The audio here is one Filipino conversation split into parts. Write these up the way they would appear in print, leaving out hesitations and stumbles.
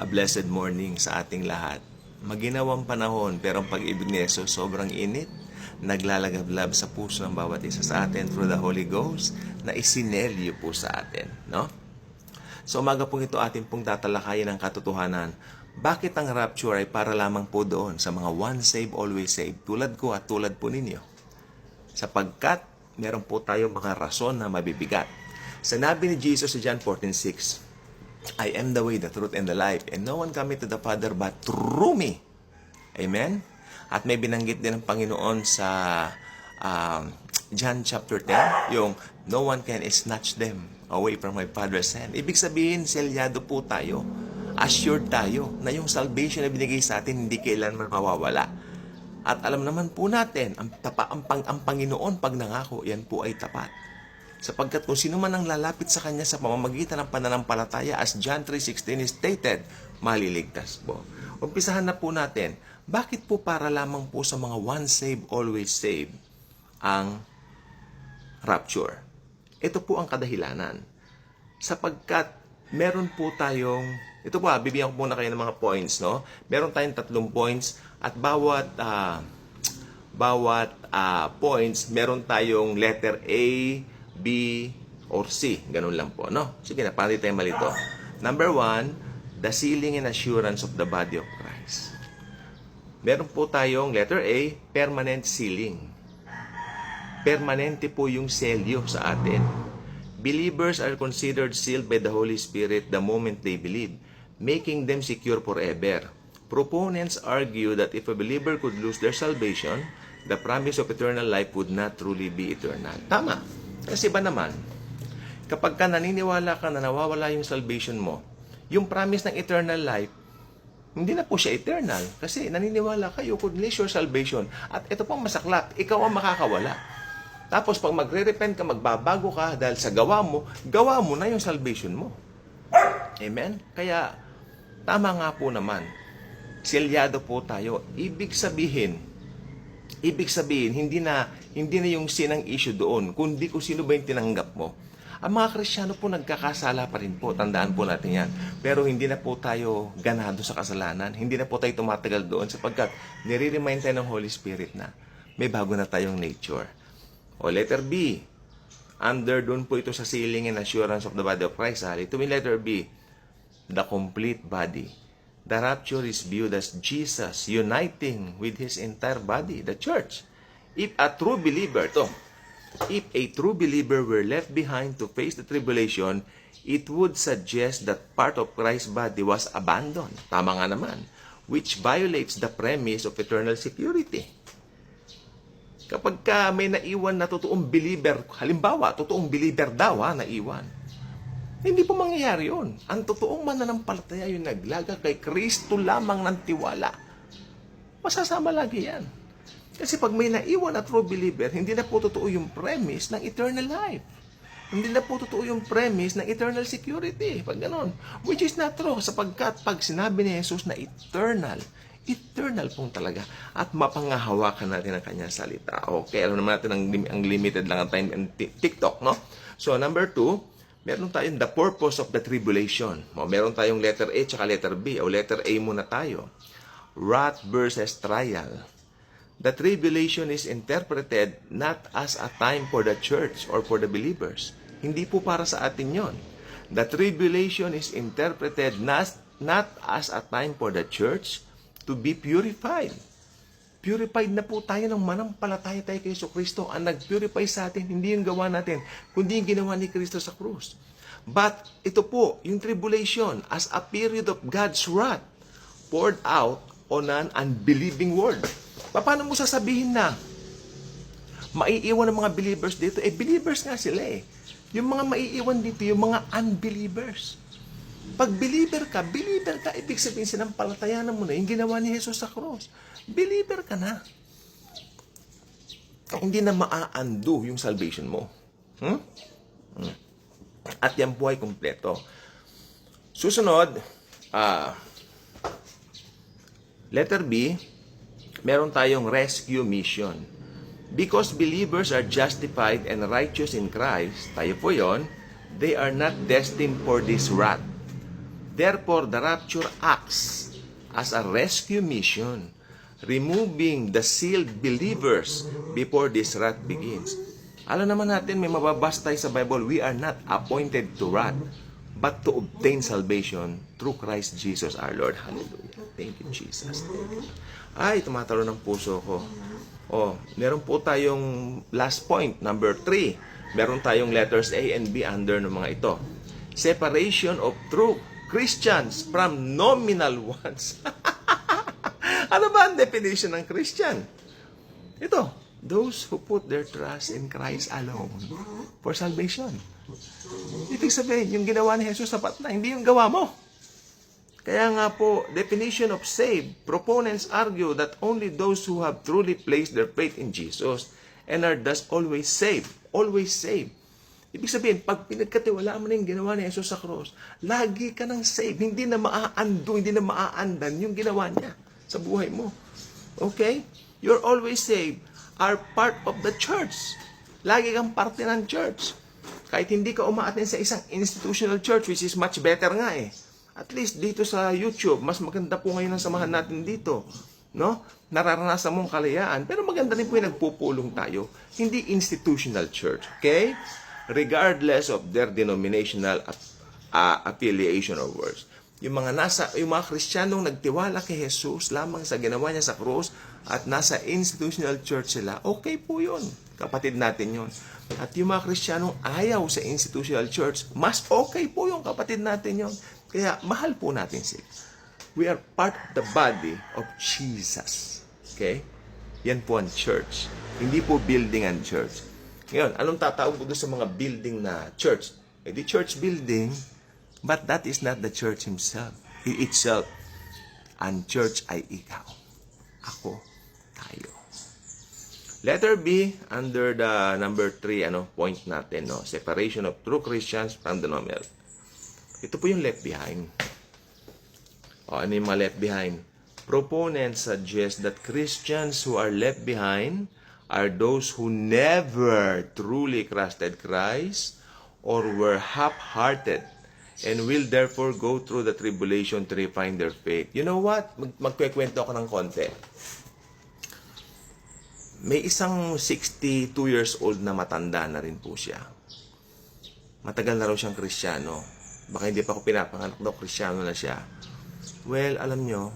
A blessed morning sa ating lahat. Maginawang panahon pero ang pag-ibig ni Jesus sobrang init. Naglalagablab sa puso ng bawat isa sa atin through the Holy Ghost na isinelyo po sa atin. No? So umaga pong ito atin pong tatalakayin ang katotohanan. Bakit ang rapture ay para lamang po doon sa mga once saved, always saved, tulad ko at tulad po ninyo? Sapagkat meron po tayo mga rason na mabibigat. Sinabi ni Jesus sa John 14:6, I am the way, the truth, and the life, and no one cometh to the Father but through me. Amen? At may binanggit din ng Panginoon sa John chapter 10, yung no one can snatch them away from my Father's hand. Ibig sabihin, selyado po tayo. Assured tayo na yung salvation na binigay sa atin hindi kailanman mawawala. At alam naman po natin, ang Panginoon pag nangako, yan po ay tapat. Sapagkat kung sino man ang lalapit sa Kanya sa pamamagitan ng pananampalataya, as John 3:16 is stated, maliligtas po. Umpisahan na po natin, bakit po para lamang po sa mga once saved, always saved ang rapture? Ito po ang kadahilanan. Sapagkat meron po tayong, ito po bibigyan ko muna kayo ng mga points, no? Meron tayong 3 points at bawat points, meron tayong letter A, B, or C. Ganun lang po, no? Sige na, paano tayo malito? Number 1, the sealing and assurance of the body of Christ. Meron po tayong letter A, permanent sealing. Permanente po yung selyo sa atin. Believers are considered sealed by the Holy Spirit the moment they believe, making them secure forever. Proponents argue that if a believer could lose their salvation, the promise of eternal life would not truly be eternal. Tama. Kasi ba naman, kapag ka naniniwala ka na nawawala yung salvation mo, yung promise ng eternal life, hindi na po siya eternal. Kasi naniniwala ka, you could lose your salvation. At ito pang masaklap, ikaw ang makakawala. Tapos pag magre-repent ka, magbabago ka dahil sa gawa mo na yung salvation mo. Amen? Kaya, tama nga po naman, selyado po tayo. Ibig sabihin, hindi na yung sin ang issue doon, kundi kung sino ba yung tinanggap mo. Ang mga Kristiyano po nagkakasala pa rin po, tandaan po natin yan. Pero hindi na po tayo ganado sa kasalanan, hindi na po tayo tumatagal doon sapagkat nire-remind tayo ng Holy Spirit na may bago na tayong nature. O letter B, under doon po ito sa sealing and assurance of the body of Christ. Ito yung letter B, the complete body. The rapture is viewed as Jesus uniting with His entire body, the church. If a true believer were left behind to face the tribulation, it would suggest that part of Christ's body was abandoned. Tama nga naman. Which violates the premise of eternal security. Kapag may naiwan na totoong believer, halimbawa, totoong believer daw naiwan. Hindi po mangyayari yun. Ang totoong mananampalataya yung naglaga kay Kristo lamang ng tiwala. Masasama lagi yan. Kasi pag may naiwan na true believer, hindi na po totoo yung premise ng eternal life. Hindi na po totoo yung premise ng eternal security. Pag ganon. Which is not true. Sapagkat pag sinabi ni Jesus na eternal pong talaga. At mapangahawakan natin ang kanyang salita. Okay, alam naman natin ang limited lang ang time and TikTok, no? So, number 2, meron tayong the purpose of the tribulation. Meron tayong letter A tsaka letter B. O letter A muna tayo. Wrath versus trial. The tribulation is interpreted not as a time for the church or for the believers. Hindi po para sa atin yon. The tribulation is interpreted not as a time for the church to be purified. Purified na po tayo ng manampalataya tayo kay Kristo. Ang nag-purify sa atin, hindi yung gawa natin, kundi yung ginawa ni Kristo sa krus. But ito po, yung tribulation as a period of God's wrath poured out on an unbelieving world. Paano mo sasabihin na maiiwan ng mga believers dito? Believers nga sila eh. Yung mga maiiwan dito, yung mga unbelievers. Pag believer ka, ibig sabihin sinampalatayanan mo na yung ginawa ni Jesus sa cross. Believer ka na. Hindi na maa-undo yung salvation mo. At yan po ay kumpleto. Susunod, letter B, meron tayong rescue mission. Because believers are justified and righteous in Christ, tayo po yon, they are not destined for this wrath. Therefore, the rapture acts as a rescue mission, removing the sealed believers before this wrath begins. Alam naman natin, may mababasa tayo sa Bible, we are not appointed to wrath, but to obtain salvation through Christ Jesus our Lord. Hallelujah. Thank you, Jesus. Ay, tumatalo ng puso ko. Meron po tayong last point, number 3. Meron tayong letters A and B under ng mga ito. Separation of true Christians from nominal ones. Ano ba ang definition ng Christian? Ito, those who put their trust in Christ alone for salvation. Ibig sabihin, yung ginawa ni Jesus sapat na, hindi yung gawa mo. Kaya nga po, definition of saved, proponents argue that only those who have truly placed their faith in Jesus and are thus always saved. Always saved. Ibig sabihin, pag pinagkatiwalaan mo na yung ginawa ni Jesus sa cross, lagi ka nang saved. Hindi na maaando, hindi na maaandan yung ginawa niya sa buhay mo. Okay? You're always saved. Are part of the church. Lagi kang parte ng church. Kahit hindi ka umaattend sa isang institutional church, which is much better nga eh. At least dito sa YouTube, mas maganda po ngayon ang samahan natin dito. No? Nararanasan mong kalayaan. Pero maganda rin po yung nagpupulong tayo. Hindi institutional church. Okay? Regardless of their denominational affiliation or words. Yung mga Kristiyanong nagtiwala kay Jesus lamang sa ginawa niya sa krus at nasa institutional church sila, okay po yun. Kapatid natin yun. At yung mga Kristiyanong ayaw sa institutional church, mas okay po yung kapatid natin yun. Kaya mahal po natin sila. We are part of the body of Jesus. Okay? Yan po ang church. Hindi po building ang church. Ngayon, anong tatawag po doon sa mga building na church? The church building, but that is not the church itself. Ang church ay ikaw. Ako. Tayo. Letter B, under the number 3, point natin, separation of true Christians from the nominal. Ito po yung left behind. Ano yung mga left behind? Proponents suggest that Christians who are left behind are those who never truly trusted Christ or were half-hearted and will therefore go through the tribulation to refine their faith. You know what? Magkwekwento ako ng konti. May isang 62 years old na matanda na rin po siya. Matagal na raw siyang Kristiyano. Baka hindi pa ako pinapanganak daw, Kristiyano na siya. Well, alam nyo,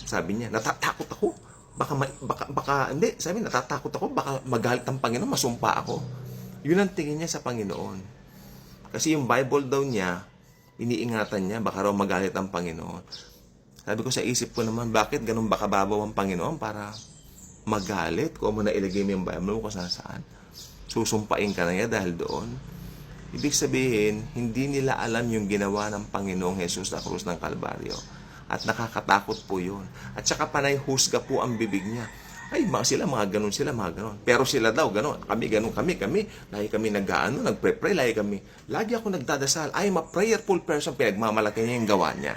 sabi niya, natatakot ako. Hindi, sabi niya, natatakot ako, baka magalit ang Panginoon, masumpa ako. Yun ang tingin niya sa Panginoon. Kasi yung Bible daw niya, iniingatan niya, baka raw magalit ang Panginoon. Sabi ko sa isip ko naman, bakit ganun baka babaw ang Panginoon para magalit? Kung mo na ilagay mo yung Bible mo kung saan. Susumpain ka na niya dahil doon. Ibig sabihin, hindi nila alam yung ginawa ng Panginoong Jesus sa krus ng Kalbaryo. At nakakatakot po yun. At saka panay husga po ang bibig niya. Ay, mga ganun sila. Pero sila daw, ganun. Kami. Lagi kami nagpre-pray, lagi ako nagdadasal. I'm a prayerful person. Pinagmamalaki niya yung gawa niya.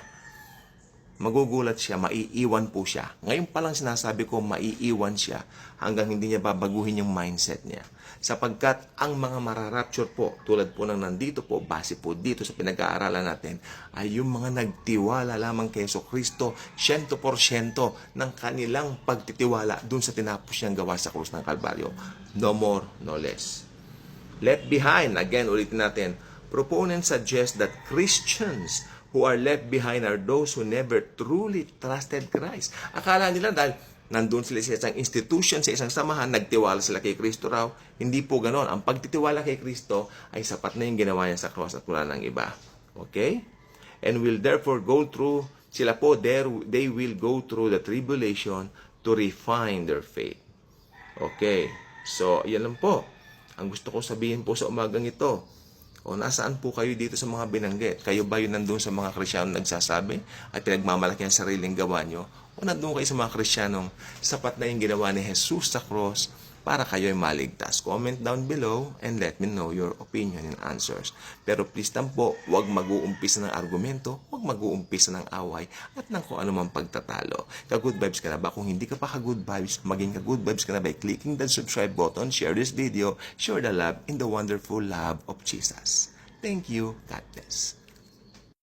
Magugulat siya, maiiwan po siya. Ngayon pa lang sinasabi ko, maiiwan siya hanggang hindi niya babaguhin yung mindset niya. Sapagkat ang mga mararapture po, tulad po ng nandito po, base po dito sa pinag-aaralan natin, ay yung mga nagtiwala lamang kay Jesucristo, 100% ng kanilang pagtitiwala dun sa tinapos niyang gawa sa krus ng Kalbaryo. No more, no less. Left behind, again, ulitin natin, proponents suggest that Christians who are left behind are those who never truly trusted Christ. Akala nila dahil nandun sila sa isang institution, sa isang samahan, nagtiwala sila kay Kristo raw. Hindi po ganon. Ang pagtitiwala kay Kristo ay sapat na yung ginawa niya sa cross at wala ng iba. Okay? And will therefore go through, sila po, they will go through the tribulation to refine their faith. Okay? So, yan lang po. Ang gusto ko sabihin po sa umagang ito, nasaan po kayo dito sa mga binanggit? Kayo ba yun nandun sa mga Kristiyano nagsasabi at pinagmamalaki ang sariling gawa nyo? O nandun kayo sa mga Kristiyanong sapat na yung ginawa ni Jesus sa cross para kayo ay maligtas? Comment down below and let me know your opinion and answers. Pero please lang po, huwag mag-uumpisa ng argumento, huwag mag-uumpisa ng away at ng kung anumang pagtatalo. Ka-good vibes ka na ba? Kung hindi ka pa ka-good vibes, maging ka-good vibes ka na by clicking the subscribe button, share this video, share the love in the wonderful love of Jesus. Thank you. God bless.